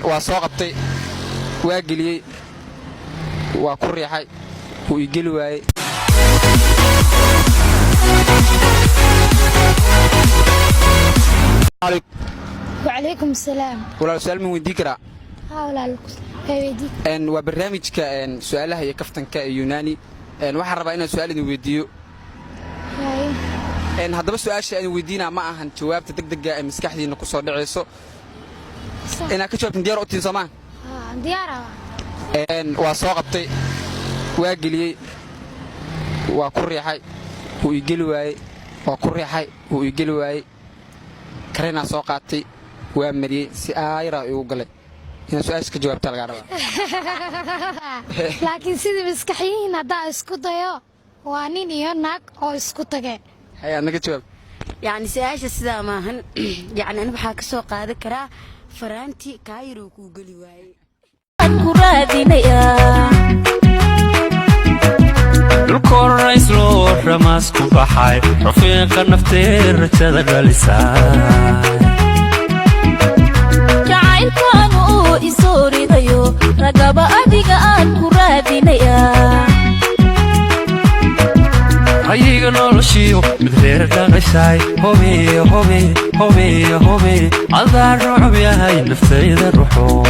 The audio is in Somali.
waa soo qabtay waa geliyay waa ku riixay wuu i geli waayay وعليكم السلام walaal su'aal min weydii karaa ولا هيدي waa barnaamijka su'aalaha iyo kaftanka ee Yunani waxaan rabaa inaan su'aal idin weydiiyo haddaba su'aasha aan weydiinaa ma ahan jawaabta degdega ee maskaxdiina ku soo dhacayso inaad ka jawaabtin diyaar u tihiin Soomaa diyaar waa soo qabtay waa geliyay waa ku riixay wuu i geli waayay waa ku riixay wuu i geli waayay karina soo qaatay waa mariyay si aayra igu galay ina su'aasha ka jawaabta laga rabaa laakiin sidii maskaxiyiin hadda isku dayo waa nin iyo naag oo isku tageen hay anaga jawaab يعني سأعيش سدا ماهن يعني أنا بحاك سوق هذا كرا فرانتي كايرو كوجلي واي الكون رئيس لو رماس كوباحي رفيق النفتير تذكر لسان جعل كانوا يسوري ذيو رقب أديك أن كرادي نيا هيجا نولشيو مدرير داغشاي هوبي هوبي هوبي هوبي عذار رعب يا هاي نفتيد الروحو